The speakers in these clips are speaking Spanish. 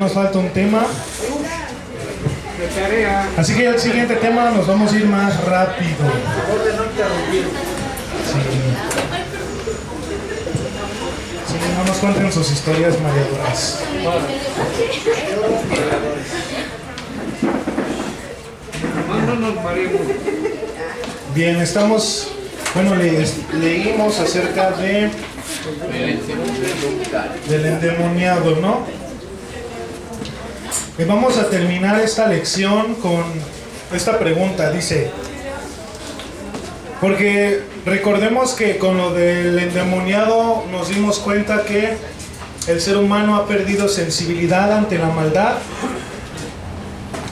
Nos falta un tema, así que el siguiente tema nos vamos a ir más rápido. Sí, no nos cuenten sus historias mareadoras. Bien, leímos acerca del endemoniado, ¿no? Y vamos a terminar esta lección con esta pregunta, dice, porque recordemos que con lo del endemoniado nos dimos cuenta que el ser humano ha perdido sensibilidad ante la maldad.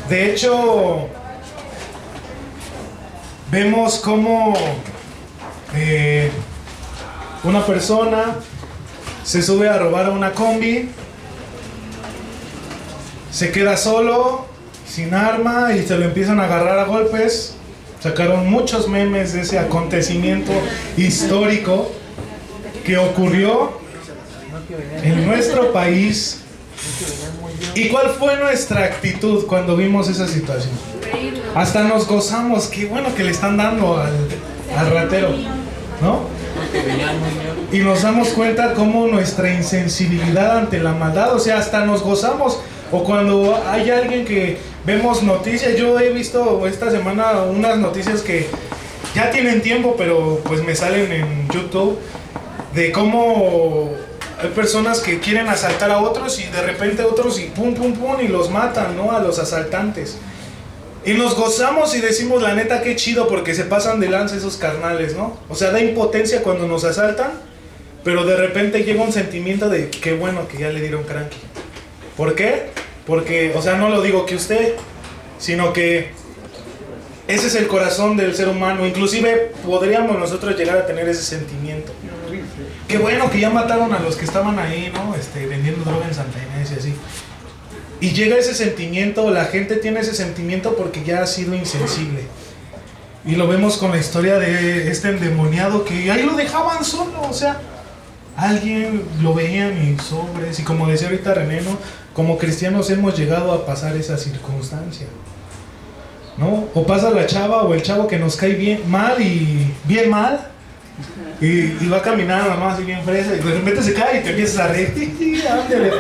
De hecho, vemos cómo una persona se sube a robar a una combi, se queda solo, sin arma, y se lo empiezan a agarrar a golpes. Sacaron muchos memes de ese acontecimiento histórico que ocurrió en nuestro país. ¿Y cuál fue nuestra actitud cuando vimos esa situación? Hasta nos gozamos, qué bueno que le están dando al ratero, ¿no? Y nos damos cuenta cómo nuestra insensibilidad ante la maldad, o sea, hasta nos gozamos. O cuando hay alguien que vemos noticias, yo he visto esta semana unas noticias que ya tienen tiempo, pero pues me salen en YouTube, de cómo hay personas que quieren asaltar a otros y de repente otros y pum, pum, pum, y los matan, ¿no? A los asaltantes. Y nos gozamos y decimos, la neta, qué chido, porque se pasan de lanza esos carnales, ¿no? O sea, da impotencia cuando nos asaltan, pero de repente llega un sentimiento de qué bueno que ya le dieron cranky. ¿Por qué? Porque, o sea, no lo digo que usted, sino que ese es el corazón del ser humano. Inclusive podríamos nosotros llegar a tener ese sentimiento. Qué bueno que ya mataron a los que estaban ahí, ¿no? Vendiendo droga en Santa Inés y así. Y llega ese sentimiento, la gente tiene ese sentimiento porque ya ha sido insensible. Y lo vemos con la historia de este endemoniado que ahí lo dejaban solo, o sea, alguien lo veían y sobres. Y como decía ahorita René, ¿no? Como cristianos hemos llegado a pasar esa circunstancia, ¿no? O pasa la chava o el chavo que nos cae bien mal y va caminando nomás así bien fresa y de repente se cae y te empiezas a reír. Ándale,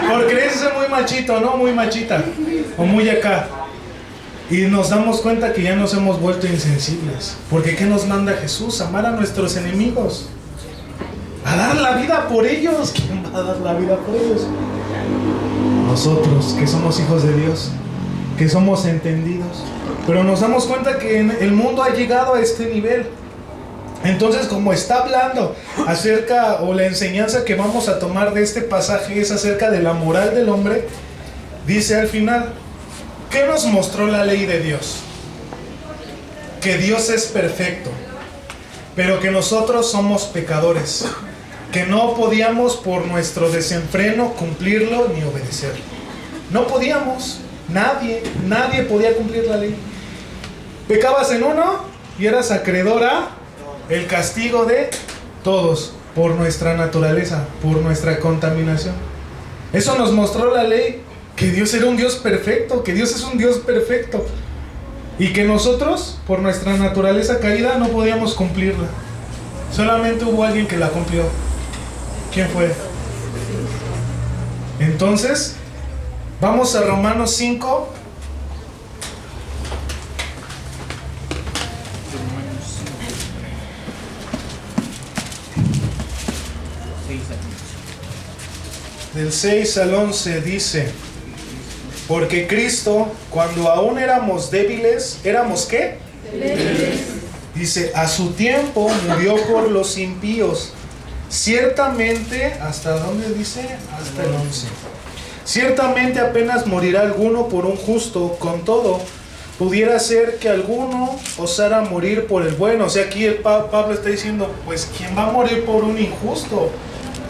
por creerse muy machito, ¿no? Muy machita o muy acá. Y nos damos cuenta que ya nos hemos vuelto insensibles. Porque ¿qué nos manda Jesús? Amar a nuestros enemigos, a dar la vida por ellos. ¿Quién va a dar la vida por ellos? Nosotros, que somos hijos de Dios, que somos entendidos. Pero nos damos cuenta que el mundo ha llegado a este nivel. Entonces, como está hablando acerca, o la enseñanza que vamos a tomar de este pasaje es acerca de la moral del hombre, dice al final, ¿qué nos mostró la ley de Dios? Que Dios es perfecto, pero que nosotros somos pecadores, que no podíamos por nuestro desenfreno cumplirlo ni obedecerlo. No podíamos, nadie podía cumplir la ley. Pecabas en uno y eras acreedor a el castigo de todos por nuestra naturaleza, por nuestra contaminación. Eso nos mostró la ley, que Dios era un Dios perfecto, que Dios es un Dios perfecto y que nosotros por nuestra naturaleza caída no podíamos cumplirla. Solamente hubo alguien que la cumplió. ¿Quién fue? Entonces, vamos a Romanos 5. Del 6 al 11 dice, porque Cristo, cuando aún éramos débiles, ¿éramos qué? Débiles. Dice, a su tiempo murió por los impíos. Ciertamente, ¿hasta dónde dice? Hasta el 11. Ciertamente apenas morirá alguno por un justo, con todo, pudiera ser que alguno osara morir por el bueno. O sea, aquí Pablo está diciendo, pues, ¿quién va a morir por un injusto?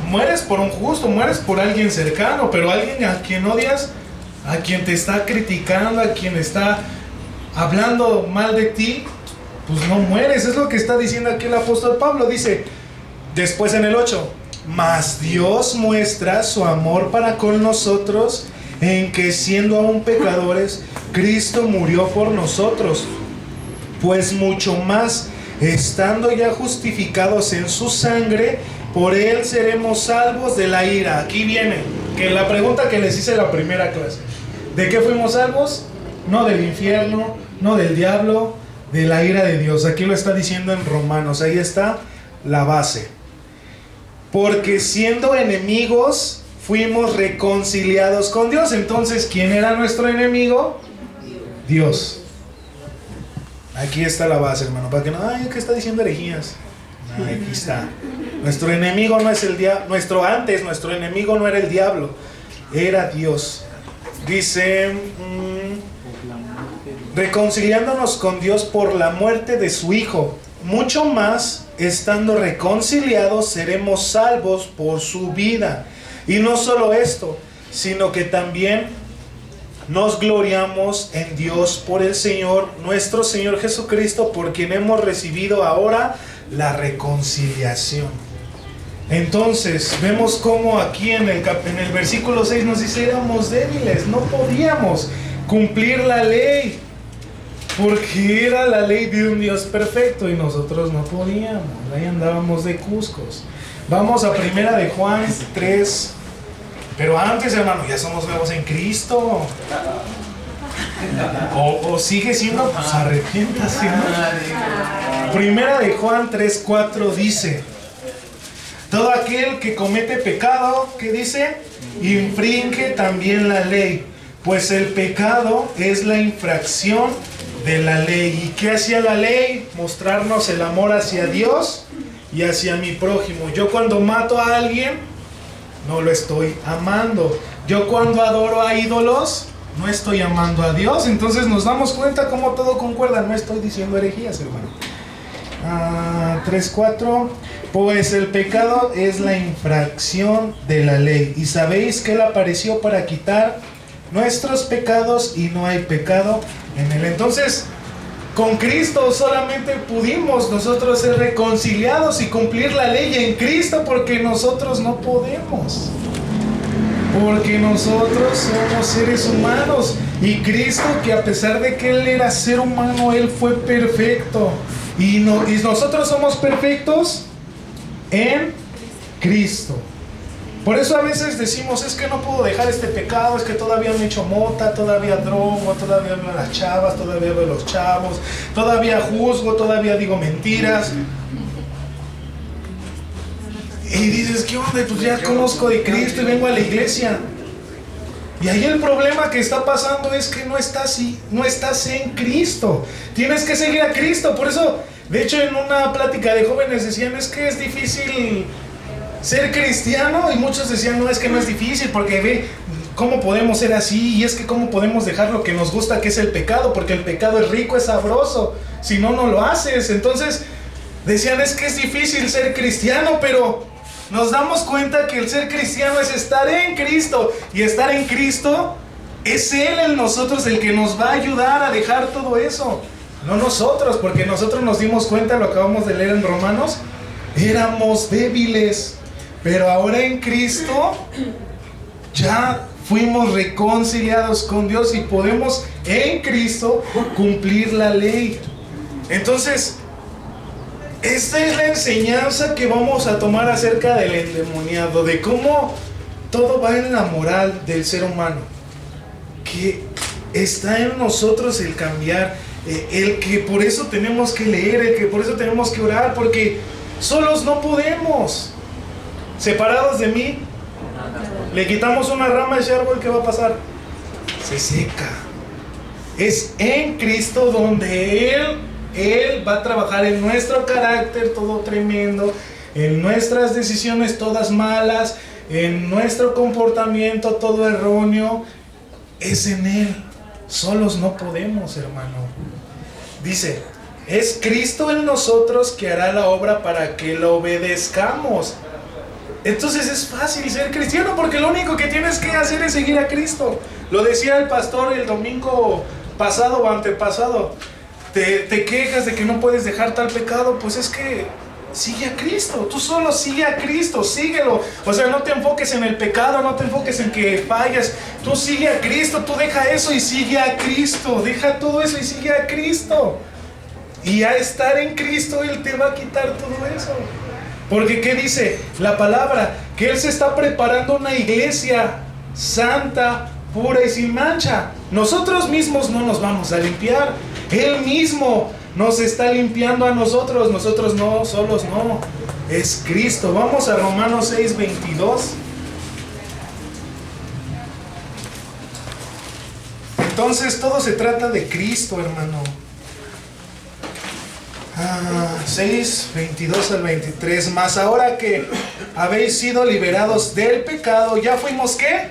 Mueres por un justo, mueres por alguien cercano, pero alguien a quien odias, a quien te está criticando, a quien está hablando mal de ti, pues no mueres. Es lo que está diciendo aquí el apóstol Pablo. Dice, después en el 8, mas Dios muestra su amor para con nosotros en que siendo aún pecadores, Cristo murió por nosotros. Pues mucho más, estando ya justificados en su sangre, por él seremos salvos de la ira. Aquí viene, que la pregunta que les hice en la primera clase. ¿De qué fuimos salvos? No del infierno, no del diablo, de la ira de Dios. Aquí lo está diciendo en Romanos, ahí está la base. Porque siendo enemigos, fuimos reconciliados con Dios. Entonces, ¿quién era nuestro enemigo? Dios. Aquí está la base, hermano, para que no, ay, ¿qué está diciendo herejías? Aquí está. Nuestro enemigo no es el diablo. Nuestro enemigo no era el diablo, era Dios. Dice, reconciliándonos con Dios por la muerte de su Hijo. Mucho más, estando reconciliados, seremos salvos por su vida. Y no solo esto, sino que también nos gloriamos en Dios por el Señor, nuestro Señor Jesucristo, por quien hemos recibido ahora la reconciliación. Entonces, vemos cómo aquí en el versículo 6 nos dice, éramos débiles, no podíamos cumplir la ley, porque era la ley de un Dios perfecto y nosotros no podíamos, ahí andábamos de cuscos. Vamos a primera de Juan 3. Pero antes, hermano, ya somos nuevos en Cristo. O sigue siendo, pues arrepiéntase, ¿no? Primera de Juan 3:4 dice: todo aquel que comete pecado, ¿qué dice? Infringe también la ley, pues el pecado es la infracción de la ley. ¿Y qué hacía la ley? Mostrarnos el amor hacia Dios y hacia mi prójimo. Yo cuando mato a alguien, no lo estoy amando. Yo cuando adoro a ídolos, no estoy amando a Dios. Entonces nos damos cuenta cómo todo concuerda. No estoy diciendo herejías, hermano. 3:4. Pues el pecado es la infracción de la ley. Y sabéis que Él apareció para quitar nuestros pecados y no hay pecado en Él. Entonces, con Cristo solamente pudimos nosotros ser reconciliados y cumplir la ley en Cristo, porque nosotros no podemos. Porque nosotros somos seres humanos y Cristo, que a pesar de que Él era ser humano, Él fue perfecto. Y nosotros somos perfectos en Cristo. Por eso a veces decimos, es que no puedo dejar este pecado, es que todavía me echo mota, todavía drogo, todavía veo a las chavas, todavía veo a los chavos, todavía juzgo, todavía digo mentiras. Y dices, ¿qué onda? Pues ya conozco de Cristo y vengo a la iglesia. Y ahí el problema que está pasando es que no estás en Cristo. Tienes que seguir a Cristo. Por eso, de hecho, en una plática de jóvenes decían, es que es difícil ser cristiano, y muchos decían, no, es que no es difícil, porque ve cómo podemos ser así, y es que cómo podemos dejar lo que nos gusta, que es el pecado, porque el pecado es rico, es sabroso, si no, no lo haces. Entonces decían, es que es difícil ser cristiano, pero nos damos cuenta que el ser cristiano es estar en Cristo, y estar en Cristo es Él en nosotros el que nos va a ayudar a dejar todo eso, no nosotros, porque nosotros nos dimos cuenta, lo acabamos de leer en Romanos, éramos débiles. Pero ahora en Cristo ya fuimos reconciliados con Dios y podemos en Cristo cumplir la ley. Entonces, esta es la enseñanza que vamos a tomar acerca del endemoniado, de cómo todo va en la moral del ser humano, que está en nosotros el cambiar, el que por eso tenemos que leer, el que por eso tenemos que orar, porque solos no podemos. Separados de mí, le quitamos una rama a ese árbol, ¿qué va a pasar? Se seca. Es en Cristo donde Él va a trabajar en nuestro carácter todo tremendo, en nuestras decisiones todas malas, en nuestro comportamiento todo erróneo. Es en Él. Solos no podemos, hermano. Dice, es Cristo en nosotros que hará la obra para que lo obedezcamos. Entonces es fácil ser cristiano, porque lo único que tienes que hacer es seguir a Cristo. Lo decía el pastor el domingo pasado o antepasado. Te quejas de que no puedes dejar tal pecado. Pues es que sigue a Cristo. Tú solo sigue a Cristo, síguelo. O sea, no te enfoques en el pecado, no te enfoques en que fallas. Tú sigue a Cristo, tú deja eso y sigue a Cristo. Deja todo eso y sigue a Cristo. Y a estar en Cristo, Él te va a quitar todo eso. Porque ¿qué dice la palabra? Que Él se está preparando una iglesia santa, pura y sin mancha. Nosotros mismos no nos vamos a limpiar. Él mismo nos está limpiando a nosotros. Nosotros no, solos no. Es Cristo. Vamos a Romanos 6:22. Entonces todo se trata de Cristo, hermano. 6:22 al 23. Mas ahora que habéis sido liberados del pecado, ¿ya fuimos qué?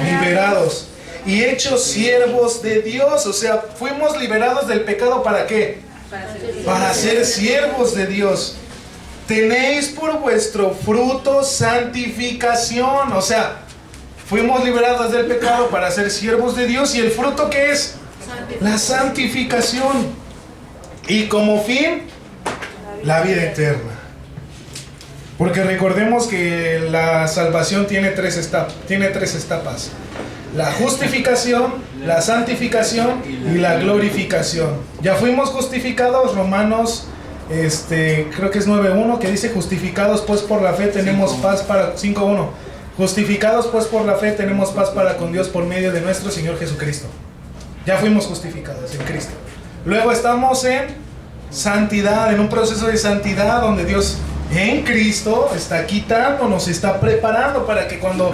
Liberados y hechos siervos de Dios. O sea, fuimos liberados del pecado, ¿para qué? Para ser siervos de Dios. Tenéis por vuestro fruto santificación. O sea, fuimos liberados del pecado para ser siervos de Dios. ¿Y el fruto qué es? La santificación. Y como fin, la vida eterna. Porque recordemos que la salvación tiene tres etapas. La justificación, la santificación y la glorificación. Ya fuimos justificados, Romanos, creo que es 9:1, que dice: justificados pues por la fe tenemos paz para... 5:1. Justificados pues por la fe tenemos paz para con Dios por medio de nuestro Señor Jesucristo. Ya fuimos justificados en Cristo. Luego estamos en santidad, en un proceso de santidad donde Dios en Cristo está quitando, nos está preparando para que cuando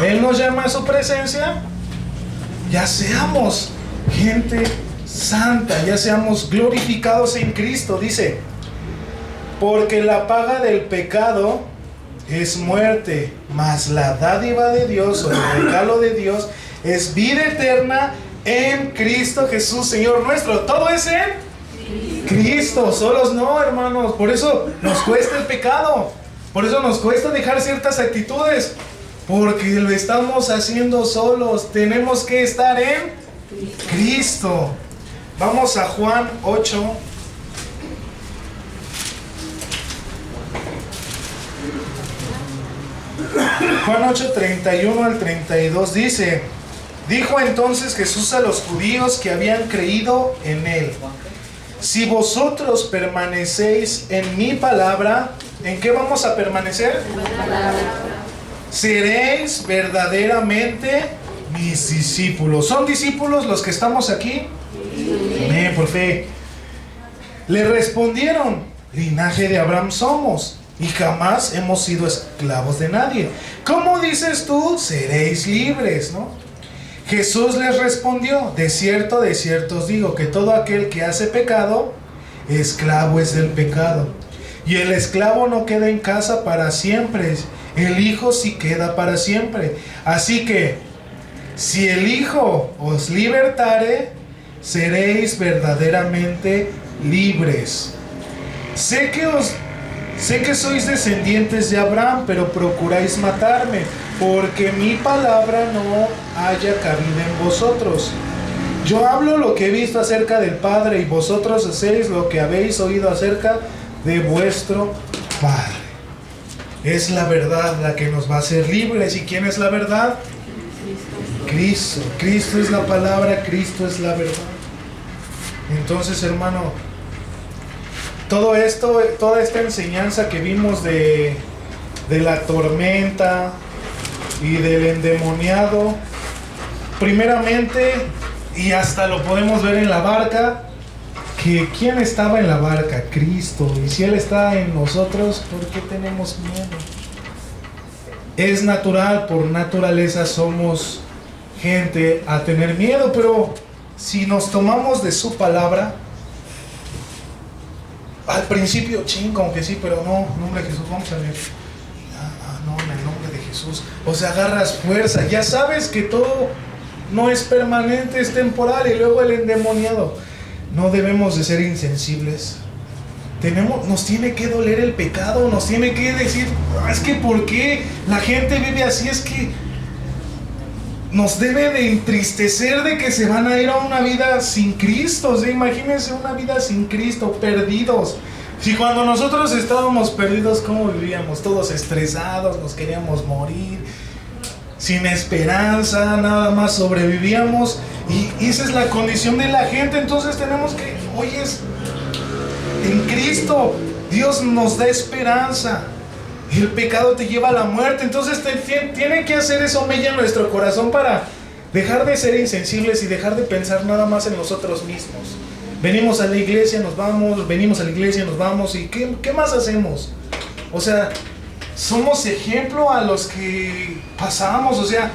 Él nos llama a su presencia, ya seamos gente santa, ya seamos glorificados en Cristo. Dice: porque la paga del pecado es muerte, mas la dádiva de Dios, o el regalo de Dios, es vida eterna en Cristo Jesús, Señor nuestro. Todo es en Cristo, solos no, hermanos. Por eso nos cuesta el pecado, por eso nos cuesta dejar ciertas actitudes, porque lo estamos haciendo solos. Tenemos que estar en Cristo. Vamos a Juan 8. Juan 8, 31 al 32 dice: dijo entonces Jesús a los judíos que habían creído en Él: si vosotros permanecéis en mi palabra, ¿en qué vamos a permanecer? Seréis verdaderamente mis discípulos. ¿Son discípulos los que estamos aquí? Amén, por fe. Le respondieron: linaje de Abraham somos, y jamás hemos sido esclavos de nadie. ¿Cómo dices tú, seréis libres, no? Jesús les respondió: de cierto os digo, que todo aquel que hace pecado, esclavo es del pecado. Y el esclavo no queda en casa para siempre, el Hijo sí queda para siempre. Así que, si el Hijo os libertare, seréis verdaderamente libres. Sé que sois descendientes de Abraham, pero procuráis matarme, porque mi palabra no haya cabida en vosotros. Yo hablo lo que he visto acerca del Padre, y vosotros hacéis lo que habéis oído acerca de vuestro Padre. Es la verdad la que nos va a hacer libres. ¿Y quién es la verdad? Cristo. Cristo es la palabra, Cristo es la verdad. Entonces, hermano, todo esto, toda esta enseñanza que vimos de la tormenta y del endemoniado, primeramente, y hasta lo podemos ver en la barca, que ¿quién estaba en la barca? Cristo. Y si Él está en nosotros, ¿por qué tenemos miedo? Es natural, por naturaleza somos gente a tener miedo, pero si nos tomamos de su palabra, al principio, como que sí, pero no, en nombre de Jesús, vamos a ver. No, en el nombre de Jesús. O sea, agarras fuerza. Ya sabes que todo no es permanente, es temporal. Y luego el endemoniado. No debemos de ser insensibles. Nos tiene que doler el pecado. Nos tiene que decir: es que ¿por qué la gente vive así? Es que nos debe de entristecer de que se van a ir a una vida sin Cristo. O sea, imagínense una vida sin Cristo, perdidos. Si cuando nosotros estábamos perdidos, ¿cómo vivíamos? Todos estresados, nos queríamos morir, sin esperanza, nada más sobrevivíamos. Y esa es la condición de la gente. Entonces tenemos que, oye, en Cristo Dios nos da esperanza. El pecado te lleva a la muerte. Entonces tiene que hacer eso mella en nuestro corazón para dejar de ser insensibles y dejar de pensar nada más en nosotros mismos. Venimos a la iglesia, nos vamos, venimos a la iglesia, nos vamos, ¿y qué más hacemos? O sea, somos ejemplo a los que pasamos, o sea,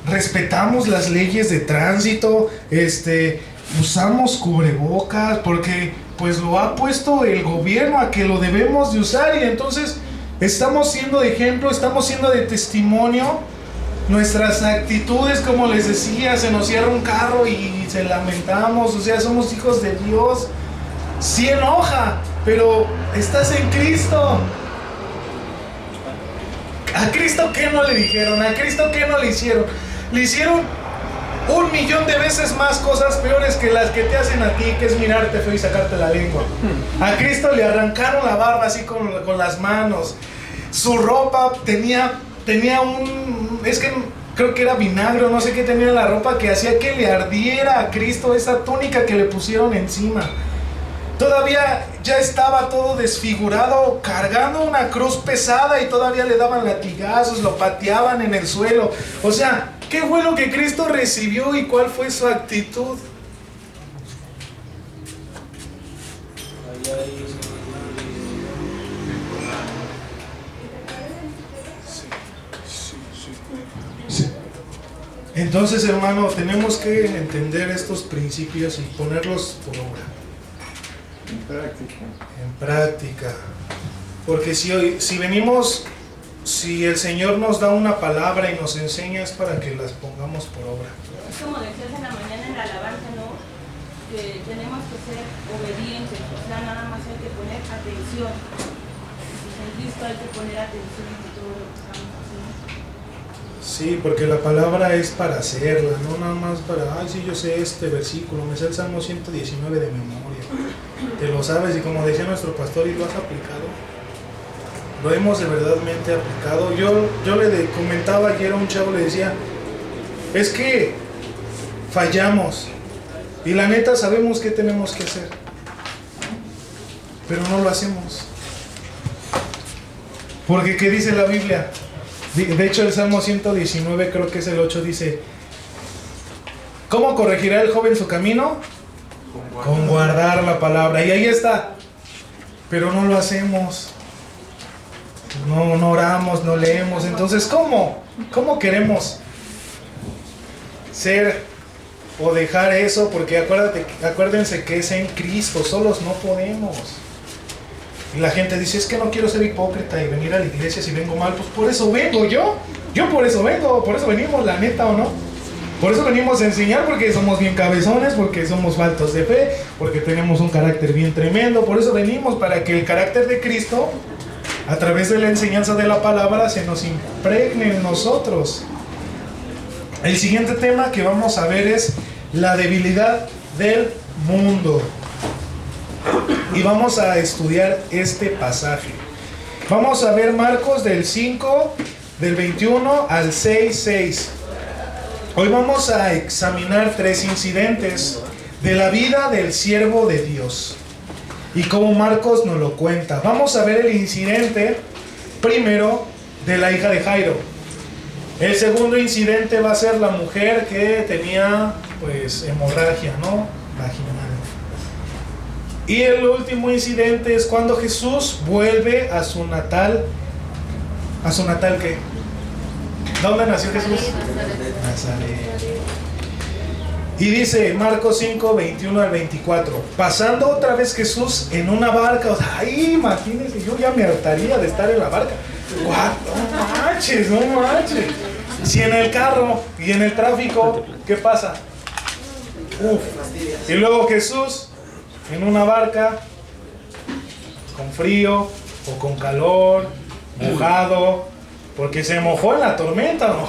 respetamos las leyes de tránsito, usamos cubrebocas, porque pues lo ha puesto el gobierno a que lo debemos de usar, y entonces estamos siendo de ejemplo, estamos siendo de testimonio. Nuestras actitudes, como les decía, se nos cierra un carro y se lamentamos, o sea, somos hijos de Dios. Sí enoja, pero estás en Cristo. ¿A Cristo qué no le dijeron? ¿A Cristo qué no le hicieron? Le hicieron 1,000,000 de veces más cosas peores que las que te hacen a ti, que es mirarte feo y sacarte la lengua. A Cristo le arrancaron la barba así con las manos. Su ropa tenía es que creo que era vinagre o no sé qué tenía en la ropa, que hacía que le ardiera a Cristo esa túnica que le pusieron encima. Todavía ya estaba todo desfigurado, cargando una cruz pesada, y todavía le daban latigazos, lo pateaban en el suelo. O sea, ¿qué fue lo que Cristo recibió y cuál fue su actitud? Entonces, hermano, tenemos que entender estos principios y ponerlos por obra. En práctica. Porque si el Señor nos da una palabra y nos enseña, es para que las pongamos por obra. Es como decías en la mañana en la alabanza, ¿no? Que tenemos que ser obedientes, o sea, nada más hay que poner atención. En Cristo hay que poner atención en todo lo que estamos haciendo. Sí, porque la palabra es para hacerla, no nada más para, sí, yo sé este versículo, me sé el Salmo 119 de memoria. Te lo sabes, y como decía nuestro pastor, ¿y lo has aplicado? Lo hemos de verdadmente aplicado. Yo le comentaba ayer a un chavo, le decía, es que fallamos, y la neta sabemos qué tenemos que hacer, pero no lo hacemos. Porque ¿qué dice la Biblia? De hecho, el Salmo 119, creo que es el 8, dice: ¿cómo corregirá el joven su camino? Con guardar la palabra. Y ahí está. Pero no lo hacemos. No oramos, no leemos. Entonces, ¿cómo queremos ser o dejar eso? Porque acuérdense que es en Cristo, solos no podemos. Y la gente dice, es que no quiero ser hipócrita y venir a la iglesia si vengo mal. Pues por eso vengo yo por eso vengo, por eso venimos, la neta, ¿o no? Por eso venimos a enseñar, porque somos bien cabezones, porque somos faltos de fe, porque tenemos un carácter bien tremendo. Por eso venimos, para que el carácter de Cristo, a través de la enseñanza de la palabra, se nos impregne en nosotros. El siguiente tema que vamos a ver es la debilidad del mundo. Y vamos a estudiar este pasaje. Vamos a ver Marcos del 5, del 21 al 6:6. Hoy vamos a examinar 3 incidentes de la vida del siervo de Dios y cómo Marcos nos lo cuenta. Vamos a ver el incidente primero de la hija de Jairo. El segundo incidente va a ser la mujer que tenía pues hemorragia, ¿no? Vaginal. Y el último incidente es cuando Jesús vuelve a su natal. ¿A su natal qué? ¿Dónde nació Jesús? Nazaret. Y dice Marcos 5, 21 al 24. Pasando otra vez Jesús en una barca. O sea, ay, imagínense, yo ya me hartaría de estar en la barca. No manches, no manches. Si en el carro y en el tráfico, ¿qué pasa? Y luego Jesús en una barca, con frío o con calor, mojado, porque se mojó en la tormenta, ¿no?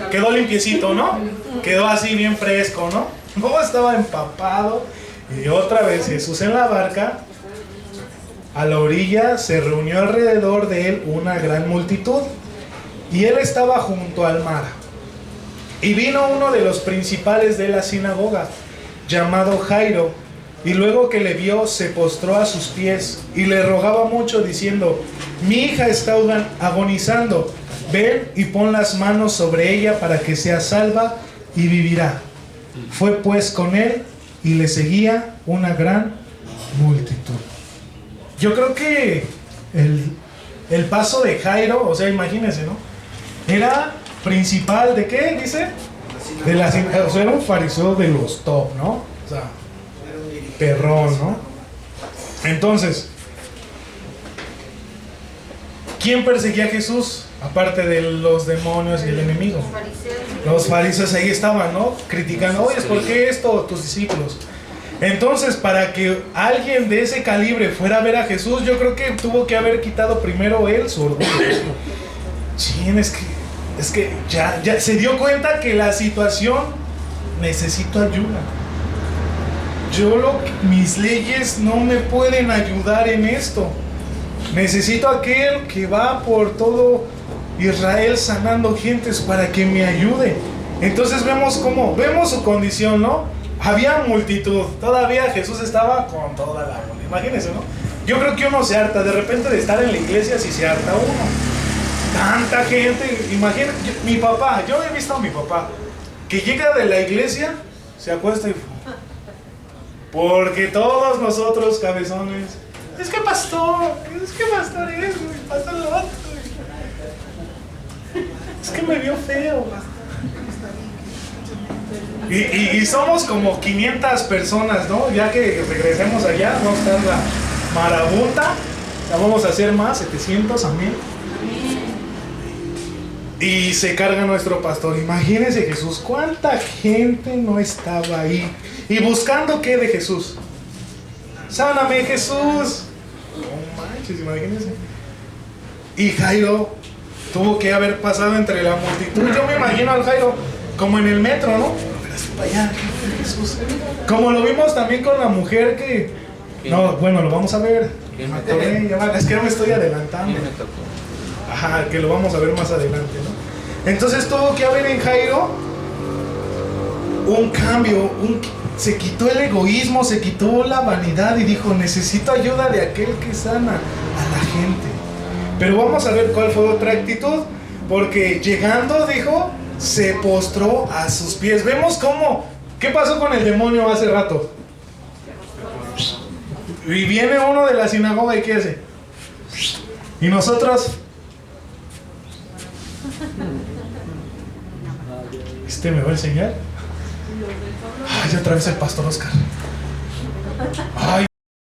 Quedó limpiecito, ¿no? Quedó así bien fresco, ¿no? No, estaba empapado. Y otra vez Jesús en la barca, a la orilla se reunió alrededor de él una gran multitud, y él estaba junto al mar. Y vino uno de los principales de la sinagoga, llamado Jairo, y luego que le vio, se postró a sus pies y le rogaba mucho, diciendo: mi hija está agonizando, ven y pon las manos sobre ella para que sea salva y vivirá. Fue pues con él y le seguía una gran multitud. Yo creo que el paso de Jairo, o sea, imagínense, ¿no? Era principal de ¿qué? Dice, de la sinagoga. O sea, era un fariseo de los top, ¿no? O sea, perrón, ¿no? Entonces, ¿quién perseguía a Jesús? Aparte de los demonios y el enemigo. Los fariseos ahí estaban, ¿no? Criticando: oye, ¿por qué esto? Tus discípulos. Entonces, para que alguien de ese calibre fuera a ver a Jesús, yo creo que tuvo que haber quitado primero él su orgullo. Sí, es que ya se dio cuenta que la situación, necesito ayuda. Mis leyes no me pueden ayudar en esto. Necesito aquel que va por todo Israel sanando gentes para que me ayude. Entonces vemos su condición, ¿no? Había multitud, todavía Jesús estaba con toda la bola. Imagínense, ¿no? Yo creo que uno se harta de repente de estar en la iglesia, si se harta uno. Tanta gente, imagínate, yo he visto a mi papá que llega de la iglesia, se acuesta y... Porque todos nosotros, cabezones, es que pastor es, pastor lo otro. Es que me vio feo. Y somos como 500 personas, ¿no? Ya que regresemos allá, vamos a estar la marabunta, la vamos a hacer más, 700, amén. Y se carga nuestro pastor. Imagínense Jesús, cuánta gente no estaba ahí. ¿Y buscando qué de Jesús? Sáname, Jesús. No manches, imagínense. Y Jairo tuvo que haber pasado entre la multitud. Yo me imagino al Jairo como en el metro, ¿no? Para allá, Jesús. Como lo vimos también con la mujer que... No, bueno, lo vamos a ver. Es que no me estoy adelantando. Ajá, que lo vamos a ver más adelante, ¿no? Entonces tuvo que haber en Jairo un cambio, se quitó el egoísmo, se quitó la vanidad y dijo: necesito ayuda de aquel que sana a la gente. Pero vamos a ver cuál fue otra actitud, porque llegando, dijo, se postró a sus pies. Vemos ¿qué pasó con el demonio hace rato? Y viene uno de la sinagoga y ¿qué hace? Y nosotros... ¿me va a enseñar? Ay, otra vez el pastor Oscar. Ay.